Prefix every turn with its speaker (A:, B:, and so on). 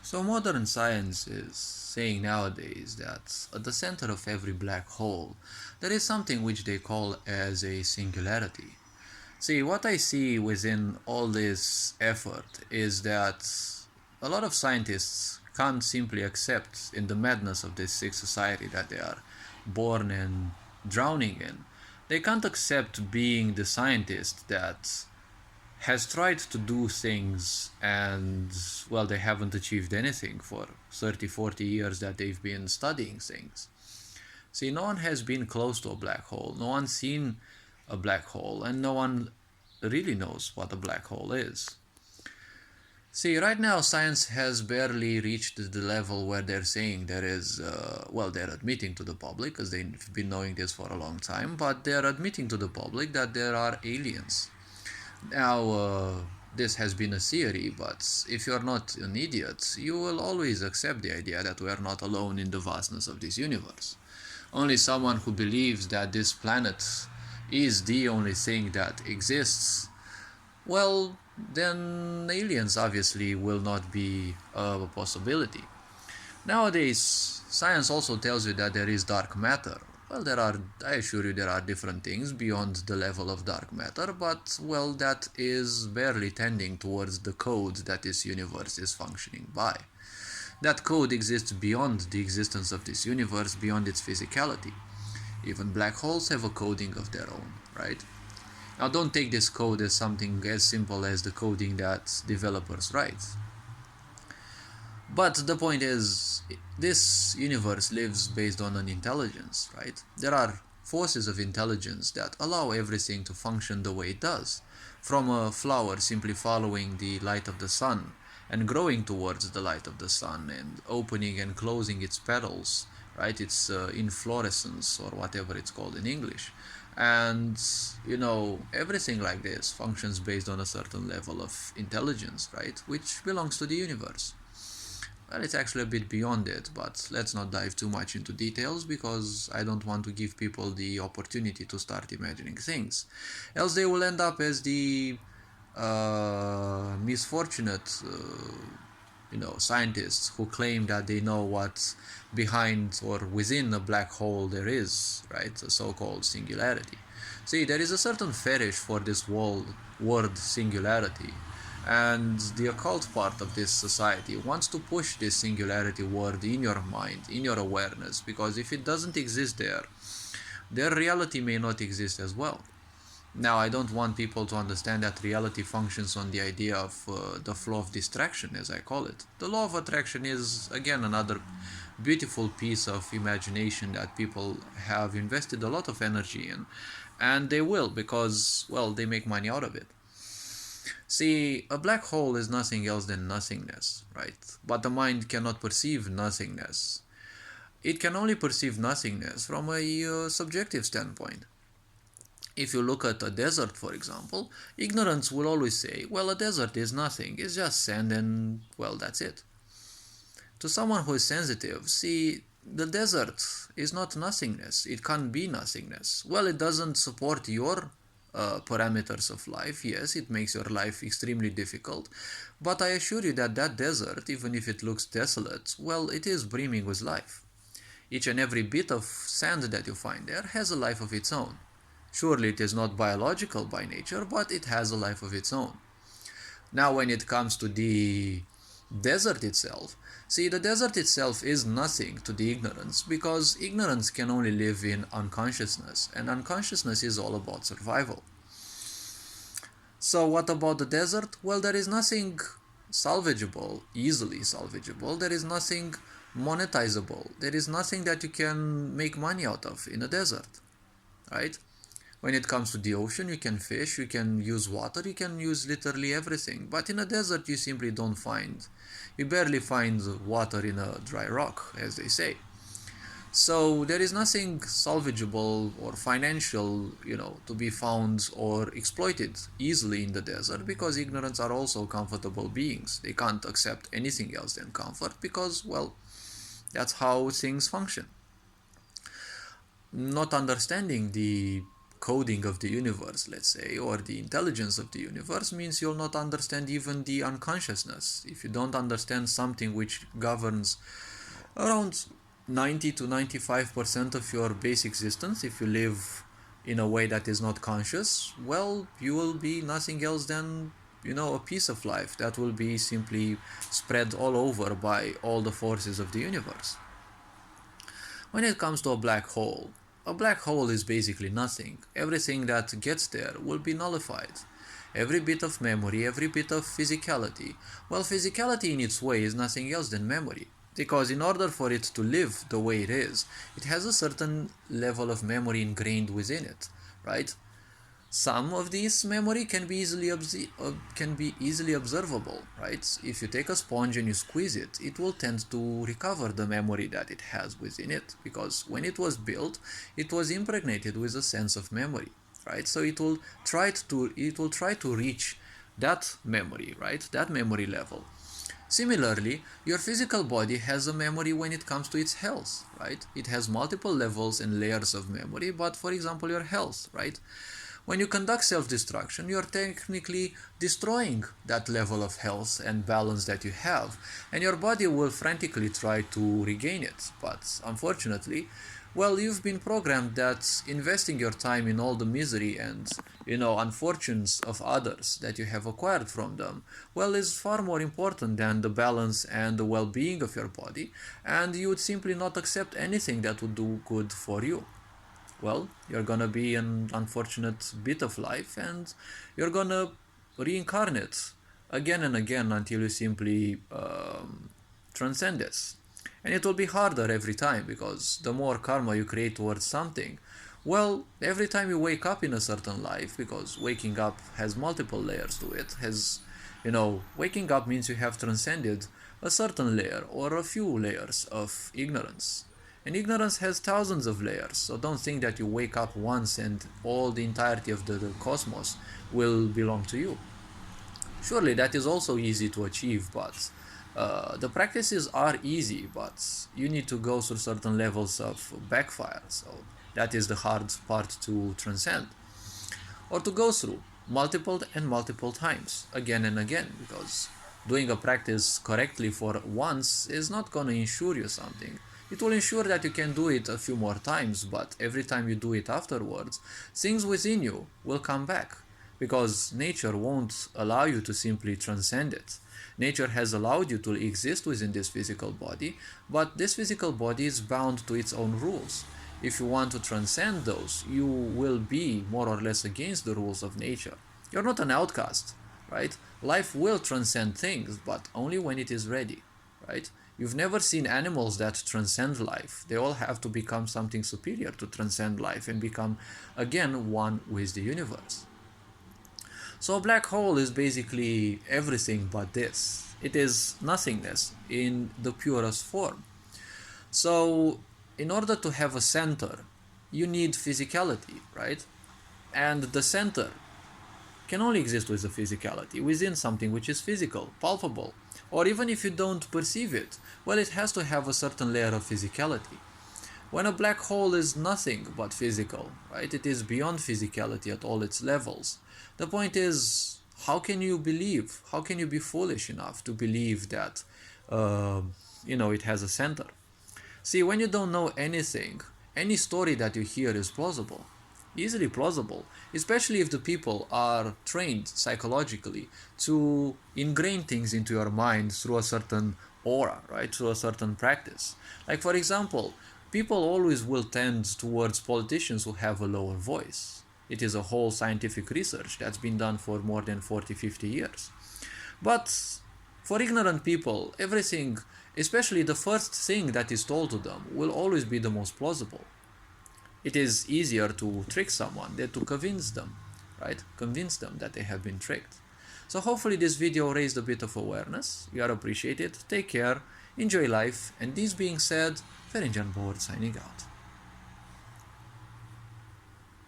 A: So modern science is saying nowadays that at the center of every black hole there is something which they call as a singularity. See, what I see within all this effort is that a lot of scientists can't simply accept in the madness of this sick society that they are born and drowning in. They can't accept being the scientist that has tried to do things and, well, they haven't achieved anything for 30, 40 years that they've been studying things. See, no one has been close to a black hole, no one's seen a black hole, and no one really knows what a black hole is. See, right now science has barely reached the level where they're saying there is, well, they're admitting to the public, because they've been knowing this for a long time, but they're admitting to the public that there are aliens. Now, this has been a theory, but if you're not an idiot, you will always accept the idea that we are not alone in the vastness of this universe. Only someone who believes that this planet is the only thing that exists, well, then aliens obviously will not be a possibility. Nowadays, science also tells you that there is dark matter. Well, I assure you, there are different things beyond the level of dark matter, but, well, that is barely tending towards the code that this universe is functioning by. That code exists beyond the existence of this universe, beyond its physicality. Even black holes have a coding of their own, right? Now, don't take this code as something as simple as the coding that developers write. But the point is, this universe lives based on an intelligence, right? There are forces of intelligence that allow everything to function the way it does. From a flower simply following the light of the sun and growing towards the light of the sun and opening and closing its petals, right? Its inflorescence, or whatever it's called in English. And, everything like this functions based on a certain level of intelligence, right? Which belongs to the universe. Well, it's actually a bit beyond it, but let's not dive too much into details because I don't want to give people the opportunity to start imagining things. Else they will end up as the misfortunate, scientists who claim that they know what's behind or within a black hole there is, right? A so-called singularity. See, there is a certain fetish for this word singularity. And the occult part of this society wants to push this singularity word in your mind, in your awareness, because if it doesn't exist there, their reality may not exist as well. Now, I don't want people to understand that reality functions on the idea of the flow of distraction, as I call it. The law of attraction is, again, another beautiful piece of imagination that people have invested a lot of energy in, and they will because, well, they make money out of it. See, a black hole is nothing else than nothingness, right? But the mind cannot perceive nothingness. It can only perceive nothingness from a subjective standpoint. If you look at a desert, for example, ignorance will always say, well, a desert is nothing, it's just sand and, well, that's it. To someone who is sensitive, see, the desert is not nothingness, it can't be nothingness. Well, it doesn't support your parameters of life. Yes, it makes your life extremely difficult, but I assure you that that desert, even if it looks desolate, well, it is brimming with life. Each and every bit of sand that you find there has a life of its own. Surely it is not biological by nature, but it has a life of its own. Now, when it comes to the desert itself, see, the desert itself is nothing to the ignorance because ignorance can only live in unconsciousness, and unconsciousness is all about survival. So what about the desert? Well, there is nothing salvageable, easily salvageable. There is nothing monetizable. There is nothing that you can make money out of in a desert, right? When it comes to the ocean, you can fish, you can use water, you can use literally everything. But in a desert, you simply don't find, you barely find water in a dry rock, as they say. So there is nothing salvageable or financial, to be found or exploited easily in the desert because ignorants are also comfortable beings. They can't accept anything else than comfort because, well, that's how things function. Not understanding the coding of the universe, let's say, or the intelligence of the universe, means you'll not understand even the unconsciousness. If you don't understand something which governs around 90 to 95% of your basic existence, if you live in a way that is not conscious, well, you will be nothing else than, a piece of life that will be simply spread all over by all the forces of the universe. When it comes to a black hole is basically nothing. Everything that gets there will be nullified. Every bit of memory, every bit of physicality. Well, physicality in its way is nothing else than memory. Because in order for it to live the way it is, it has a certain level of memory ingrained within it, right? Some of this memory can be easily observable, right? If you take a sponge and you squeeze it, it will tend to recover the memory that it has within it, because when it was built, it was impregnated with a sense of memory, right? So it will try to reach that memory, right? That memory level. Similarly, your physical body has a memory when it comes to its health, right? It has multiple levels and layers of memory, but for example, your health, right? When you conduct self-destruction, you are technically destroying that level of health and balance that you have, and your body will frantically try to regain it. But unfortunately, well, you've been programmed that investing your time in all the misery and, unfortunes of others that you have acquired from them, well, is far more important than the balance and the well-being of your body, and you would simply not accept anything that would do good for you. Well, you're gonna be an unfortunate bit of life, and you're gonna reincarnate again and again until you simply transcend this. And it will be harder every time, because the more karma you create towards something, well, every time you wake up in a certain life, because waking up has multiple layers to it, waking up means you have transcended a certain layer or a few layers of ignorance. And ignorance has thousands of layers, so don't think that you wake up once and all the entirety of the cosmos will belong to you. Surely that is also easy to achieve, but the practices are easy, but you need to go through certain levels of backfire, so that is the hard part to transcend. Or to go through multiple and multiple times, again and again, because doing a practice correctly for once is not going to ensure you something. It will ensure that you can do it a few more times, but every time you do it afterwards, things within you will come back, because nature won't allow you to simply transcend it. Nature has allowed you to exist within this physical body, but this physical body is bound to its own rules. If you want to transcend those, you will be more or less against the rules of nature. You're not an outcast, right? Life will transcend things, but only when it is ready, right? You've never seen animals that transcend life. They all have to become something superior to transcend life and become, again, one with the universe. So a black hole is basically everything but this. It is nothingness in the purest form. So in order to have a center, you need physicality, right? And the center can only exist with the physicality, within something which is physical, palpable. Or even if you don't perceive it, well, it has to have a certain layer of physicality. When a black hole is nothing but physical, right? It is beyond physicality at all its levels. The point is, how can you believe? How can you be foolish enough to believe that, it has a center? See, when you don't know anything, any story that you hear is plausible. Easily plausible, especially if the people are trained psychologically to ingrain things into your mind through a certain aura, right? Through a certain practice. Like, for example, people always will tend towards politicians who have a lower voice. It is a whole scientific research that's been done for more than 40-50 years. But for ignorant people, everything, especially the first thing that is told to them, will always be the most plausible. It is easier to trick someone than to convince them, right? Convince them that they have been tricked. So hopefully this video raised a bit of awareness. You are appreciated. Take care, enjoy life, and this being said, Ferencan Board signing out.